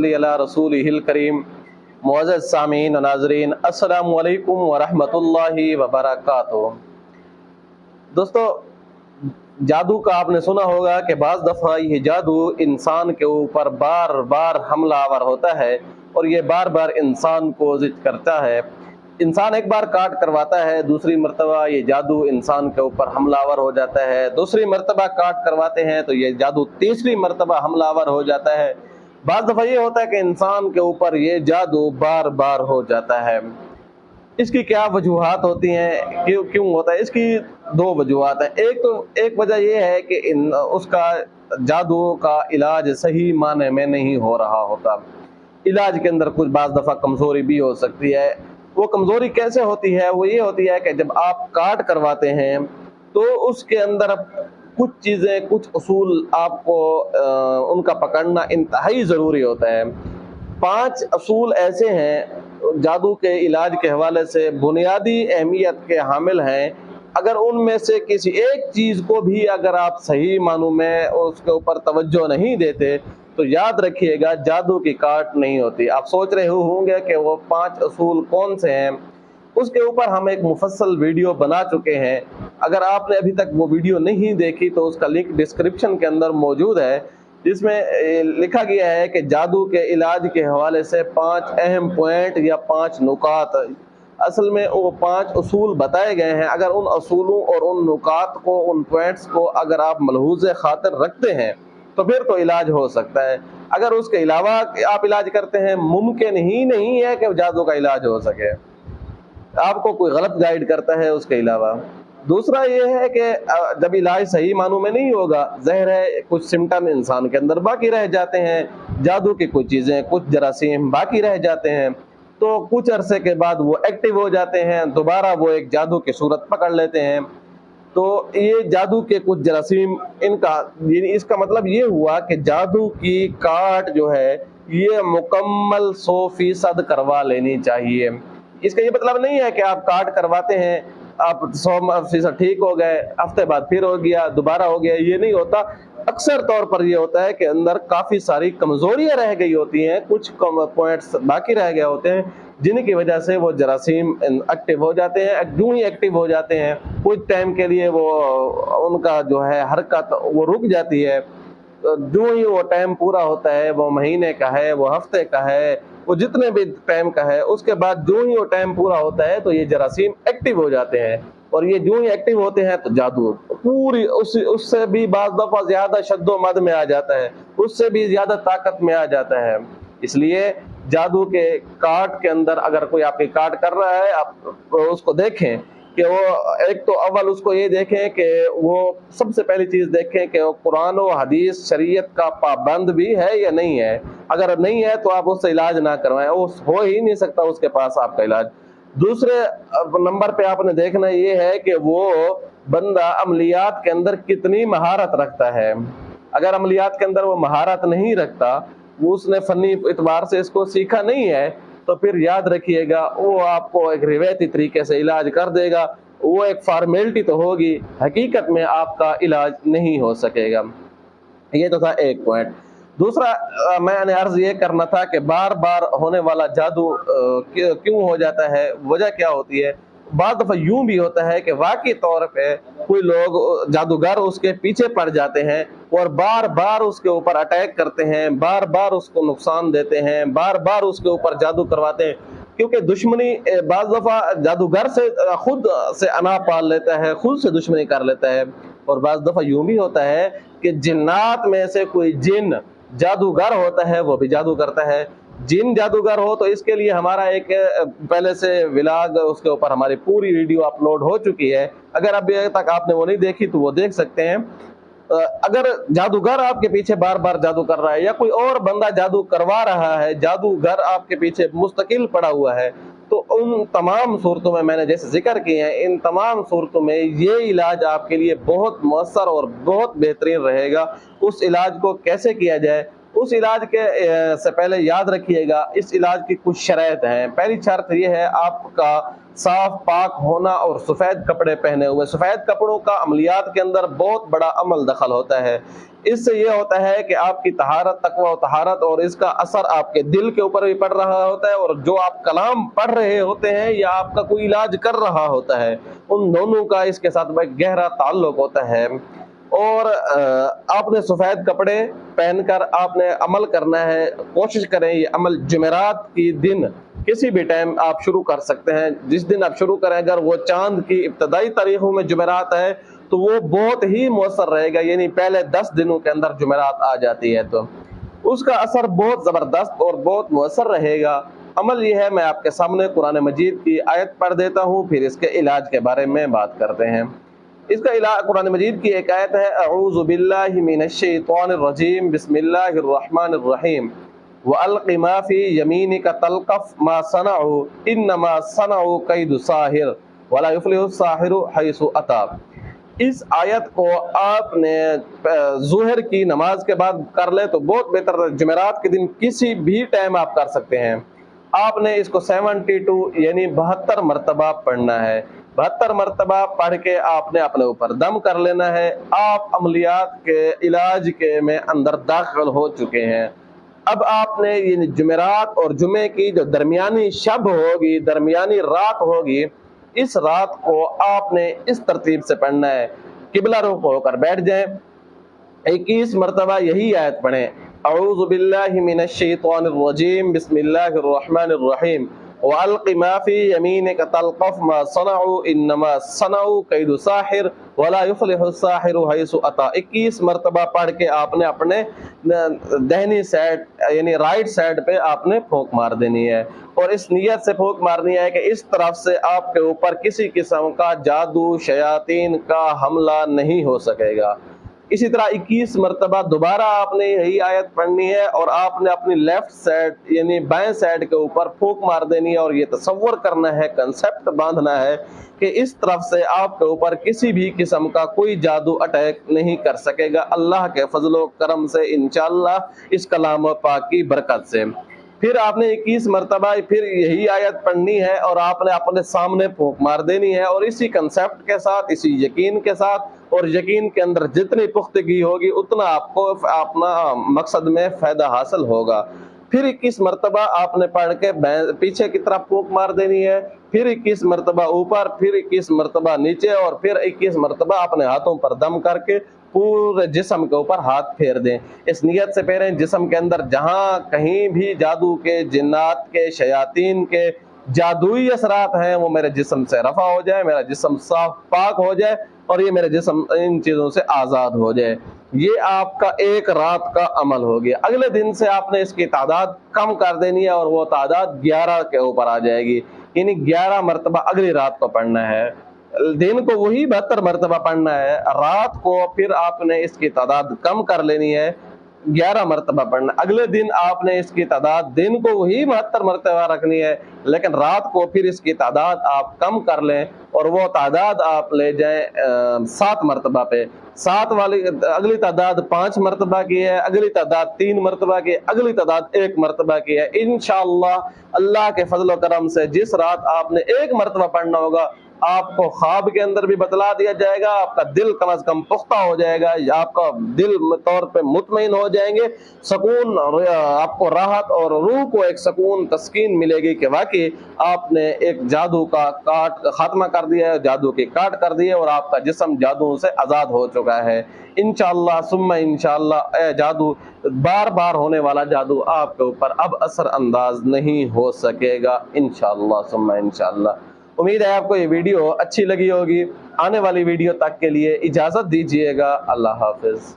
अला रसूलिहिल करीम। मुअज़्ज़ज़ सामीन व नाज़रीन, अस्सलामु अलैकुम व रहमतुल्लाहि व बरकातुहू। दोस्तों, जादू का आपने सुना होगा कि बाज़ दफ़ा ये जादू इंसान के ऊपर बार बार हमलावर होता है और ये बार बार इंसान को ज़िद करता है। इंसान एक बार काट करवाता है, दूसरी मर्तबा ये जादू इंसान के ऊपर हमलावर हो जाता है, दूसरी मर्तबा काट करवाते हैं तो ये जादू तीसरी मर्तबा हमलावर हो जाता है। बाज़ दफ़ा ये होता है कि इंसान के ऊपर ये जादू बार बार हो जाता है। इसकी क्या वजूहात होती हैं, क्यों होता है? इसकी दो वजूहात हैं। एक वजह यह है कि उसका जादू का इलाज सही माने में नहीं हो रहा होता। इलाज के अंदर कुछ बाज़ दफ़ा कमज़ोरी भी हो सकती है। वो कमज़ोरी कैसे होती है? वो ये होती है कि जब आप काट करवाते हैं तो उसके अंदर कुछ चीज़ें, कुछ उसूल आपको उनका पकड़ना इंतहाई ज़रूरी होता है। 5 असूल ऐसे हैं जादू के इलाज के हवाले से बुनियादी अहमियत के हामिल हैं। अगर उनमें से किसी एक चीज़ को भी अगर आप सही मानों में उसके ऊपर तवज्जो नहीं देते तो याद रखिएगा जादू की काट नहीं होती। आप सोच रहे होंगे कि वो 5 असूल कौन से हैं। उसके ऊपर हम एक मुफस्सल वीडियो बना चुके हैं। अगर आपने अभी तक वो वीडियो नहीं देखी तो उसका लिंक डिस्क्रिप्शन के अंदर मौजूद है, जिसमें लिखा गया है कि जादू के इलाज के हवाले से 5 अहम पॉइंट या 5 नुकात, असल में वो 5 असूल बताए गए हैं। अगर उन असूलों और उन नुकात को, उन पॉइंट्स को अगर आप मलहूज़े खातिर रखते हैं तो फिर तो इलाज हो सकता है। अगर उसके अलावा आप इलाज करते हैं, मुमकिन ही नहीं है कि जादू का इलाज हो सके। आपको कोई गलत गाइड करता है उसके अलावा। दूसरा ये है कि जब इलाज सही मानों में नहीं होगा, ज़ाहिर है कुछ सिम्टम इंसान के अंदर बाकी रह जाते हैं, जादू की कुछ चीज़ें, कुछ जरासीम बाकी रह जाते हैं, तो कुछ अरसे के बाद वो एक्टिव हो जाते हैं, दोबारा वो एक जादू की सूरत पकड़ लेते हैं। तो ये जादू के कुछ जरासीम, इसका मतलब ये हुआ कि जादू की काट जो है ये मुकम्मल 100% करवा लेनी चाहिए। इसका ये मतलब नहीं है कि आप काट करवाते हैं, आप 100% ठीक हो गए, हफ्ते बाद फिर हो गया, दोबारा हो गया, ये नहीं होता। अक्सर तौर पर ये होता है कि अंदर काफ़ी सारी कमज़ोरियाँ रह गई होती हैं, कुछ पॉइंट्स बाकी रह गए होते हैं, जिनकी वजह से वो जरासीम एक्टिव हो जाते हैं। जो ही एक्टिव हो जाते हैं कुछ टाइम के लिए वो उनका जो है हरकत वो रुक जाती है। जो ही वो टाइम पूरा होता है, वो महीने का है, वो हफ्ते का है, वो जितने भी टाइम का है, उसके बाद जो ही वो टाइम पूरा होता है तो ये जरासीम एक्टिव हो जाते हैं। और ये जो ही एक्टिव होते हैं तो जादू पूरी उससे भी बाज़ दफ़ा ज़्यादा शद्दो मद में आ जाता है, उससे भी ज़्यादा ताकत में आ जाता है। इसलिए जादू के काट के अंदर अगर कोई आपकी काट कर रहा है, आप उसको देखें कि वो, एक तो अव्वल उसको ये देखें कि वो सबसे पहली चीज़ देखें कि वो कुरान और हदीस शरीयत का पाबंद भी है या नहीं है। अगर नहीं है तो आप उससे इलाज ना करवाएं, वो हो ही नहीं सकता उसके पास आपका इलाज। दूसरे नंबर पे आपने देखना ये है कि वो बंदा अमलियात के अंदर कितनी महारत रखता है। अगर अमलियात के अंदर वो महारत नहीं रखता, वो उसने फनी एतबार से इसको सीखा नहीं है, तो फिर याद रखिएगा वो आपको एक रिवायती तरीके से इलाज कर देगा। वो एक फॉर्मेलिटी तो होगी, हकीकत में आपका इलाज नहीं हो सकेगा। ये तो था एक पॉइंट। दूसरा मैंने अर्ज ये करना था कि बार बार होने वाला जादू क्यों हो जाता है, वजह क्या होती है? बाद दफ़ा यूं भी होता है कि वाकई तौर पे कोई लोग जादूगर उसके पीछे पड़ जाते हैं और बार बार उसके ऊपर अटैक करते हैं, बार बार उसको नुकसान देते हैं, बार बार उसके ऊपर जादू करवाते हैं। क्योंकि दुश्मनी बाज़ दफ़ा जादूगर से खुद से अना पाल लेता है, खुद से दुश्मनी कर लेता है। और बाज़ दफ़ा यूं भी होता है कि जिन्नात में से कोई जिन जादूगर होता है, वो भी जादू करता है। जिन जादूगर हो तो इसके लिए हमारा एक पहले से विलाग, उसके ऊपर हमारी पूरी वीडियो अपलोड हो चुकी है। अगर अभी तक आपने वो नहीं देखी तो वो देख सकते हैं। अगर जादूगर आपके पीछे बार बार जादू कर रहा है या कोई और बंदा जादू करवा रहा है, जादूगर आपके पीछे मुस्तकिल पड़ा हुआ है, तो उन तमाम सूरतों में मैंने जैसे जिक्र किए हैं, इन तमाम सूरतों में ये इलाज आपके लिए बहुत मौसर और बहुत बेहतरीन रहेगा। उस इलाज को कैसे किया जाए, उस इलाज के से पहले याद रखिएगा इस इलाज की कुछ शर्त हैं। पहली शर्त ये है, आपका صاف پاک ہونا اور سفید کپڑے پہنے ہوئے۔ سفید کپڑوں کا عملیات کے اندر بہت بڑا عمل دخل ہوتا ہے۔ اس سے یہ ہوتا ہے کہ آپ کی طہارت، تقوی و طہارت، اور اس کا اثر آپ کے دل کے اوپر بھی پڑ رہا ہوتا ہے، اور جو آپ کلام پڑھ رہے ہوتے ہیں یا آپ کا کوئی علاج کر رہا ہوتا ہے، ان دونوں کا اس کے ساتھ بڑا گہرا تعلق ہوتا ہے۔ اور آپ نے سفید کپڑے پہن کر آپ نے عمل کرنا ہے۔ کوشش کریں یہ عمل جمعرات کی دن کسی بھی ٹائم آپ شروع کر سکتے ہیں۔ جس دن آپ شروع کریں، اگر وہ چاند کی ابتدائی تاریخوں میں جمعرات ہے تو وہ بہت ہی مؤثر رہے گا، یعنی پہلے 10 دنوں کے اندر جمعرات آ جاتی ہے تو اس کا اثر بہت زبردست اور بہت مؤثر رہے گا۔ عمل یہ ہے، میں آپ کے سامنے قرآن مجید کی آیت پڑھ دیتا ہوں، پھر اس کے علاج کے بارے میں بات کرتے ہیں۔ اس کا علاج قرآن مجید کی ایک آیت ہے، اعوذ باللہ من الشیطان الرجیم، بسم اللہ الرحمن الرحیم، وَأَلْقِ مَا فِي يَمِينِكَ تَلْقَفْ مَا صَنَعُوا إِنَّمَا صَنَعُوا كَيْدُ سَاحِرٍ وَلَا يُفْلِحُ السَّاحِرُ حَيْثُ أَتَىٰ۔ اس آیت کو آپ نے ظہر کی نماز کے بعد کر لے تو بہت بہتر ہے۔ جمعرات کے دن کسی بھی ٹائم آپ کر سکتے ہیں۔ آپ نے اس کو 72 یعنی 72 مرتبہ پڑھنا ہے۔ 72 مرتبہ پڑھ کے آپ نے اپنے اوپر دم کر لینا ہے۔ آپ عملیات کے علاج کے میں اندر داخل ہو چکے ہیں۔ اب آپ نے یہ جمعرات اور جمعے کی جو درمیانی شب ہوگی، درمیانی رات ہوگی، اس رات کو آپ نے اس ترتیب سے پڑھنا ہے۔ قبلہ رخ ہو کر بیٹھ جائیں، 21 مرتبہ یہی آیت پڑھیں، اعوذ باللہ من الشیطان الرجیم، بسم اللہ الرحمن الرحیم، وَأَلْقِ مَا فِي يَمِينِكَ تَلْقَفْ مَا صَنَعُوا إِنَّمَا صَنَعُوا كَيْدُ سَاحِرٍ وَلَا يُفْلِحُ السَّاحِرُ حَيْثُ أَتَىٰ۔ 21 مرتبہ پڑھ کے آپ نے اپنے دہنی سائڈ یعنی رائٹ سائڈ پہ آپ نے پھونک مار دینی ہے، اور اس نیت سے پھونک مارنی ہے کہ اس طرف سے آپ کے اوپر کسی قسم کا جادو، شیاطین کا حملہ نہیں ہو سکے گا۔ اسی طرح 21 مرتبہ دوبارہ آپ نے یہی آیت پڑھنی ہے، اور آپ نے اپنی لیفٹ سائڈ یعنی بائیں سائڈ کے اوپر پھونک مار دینی ہے، اور یہ تصور کرنا ہے، کنسپٹ باندھنا ہے کہ اس طرف سے آپ کے اوپر کسی بھی قسم کا کوئی جادو اٹیک نہیں کر سکے گا، اللہ کے فضل و کرم سے، انشاءاللہ اس کلام پاک کی برکت سے۔ پھر آپ نے 21 مرتبہ پھر یہی آیت پڑھنی ہے، اور آپ نے اپنے سامنے پھونک مار دینی ہے، اور اسی کنسپٹ کے ساتھ، اسی یقین کے ساتھ، اور یقین کے اندر جتنی پختگی ہوگی اتنا آپ کو اپنا مقصد میں فائدہ حاصل ہوگا۔ پھر 21 مرتبہ آپ نے پڑھ کے پیچھے کی طرف پھونک مار دینی ہے، پھر 21 مرتبہ اوپر، پھر 21 مرتبہ نیچے، اور پھر 21 مرتبہ اپنے ہاتھوں پر دم کر کے پورے جسم کے اوپر ہاتھ پھیر دیں۔ اس نیت سے پھیریں جسم کے اندر جہاں کہیں بھی جادو کے، جنات کے، شیاطین کے جادوئی اثرات ہیں وہ میرے جسم سے رفع ہو جائے، میرا جسم صاف پاک ہو جائے، اور یہ میرے جسم ان چیزوں سے آزاد ہو جائے۔ یہ آپ کا ایک رات کا عمل ہو گیا۔ اگلے دن سے آپ نے اس کی تعداد کم کر دینی ہے، اور وہ تعداد 11 کے اوپر آ جائے گی، یعنی 11 مرتبہ اگلی رات کو پڑھنا ہے۔ دن کو وہی 72 مرتبہ پڑھنا ہے، رات کو پھر آپ نے اس کی تعداد کم کر لینی ہے، 11 مرتبہ پڑھنا۔ اگلے دن آپ نے اس کی تعداد دن کو وہی 72 مرتبہ رکھنی ہے، لیکن رات کو پھر اس کی تعداد آپ کم کر لیں، اور وہ تعداد آپ لے جائیں 7 مرتبہ پہ۔ 7 والی اگلی تعداد 5 مرتبہ کی ہے، اگلی تعداد 3 مرتبہ کی ہے، اگلی تعداد 1 مرتبہ کی ہے۔ انشاءاللہ اللہ کے فضل و کرم سے جس رات آپ نے 1 مرتبہ پڑھنا ہوگا، آپ کو خواب کے اندر بھی بتلا دیا جائے گا، آپ کا دل کم از کم پختہ ہو جائے گا، آپ کا دل طور پہ مطمئن ہو جائیں گے، سکون، آپ کو راحت اور روح کو ایک سکون، تسکین ملے گی کہ واقعی آپ نے ایک جادو کا کاٹ خاتمہ کر دیا ہے، جادو کی کاٹ کر دی ہے، اور آپ کا جسم جادو سے آزاد ہو چکا ہے۔ انشاءاللہ ثم انشاءاللہ اے جادو، بار بار ہونے والا جادو آپ کے اوپر اب اثر انداز نہیں ہو سکے گا، انشاءاللہ ثم انشاءاللہ۔ امید ہے آپ کو یہ ویڈیو اچھی لگی ہوگی۔ آنے والی ویڈیو تک کے لیے اجازت دیجیے گا۔ اللہ حافظ۔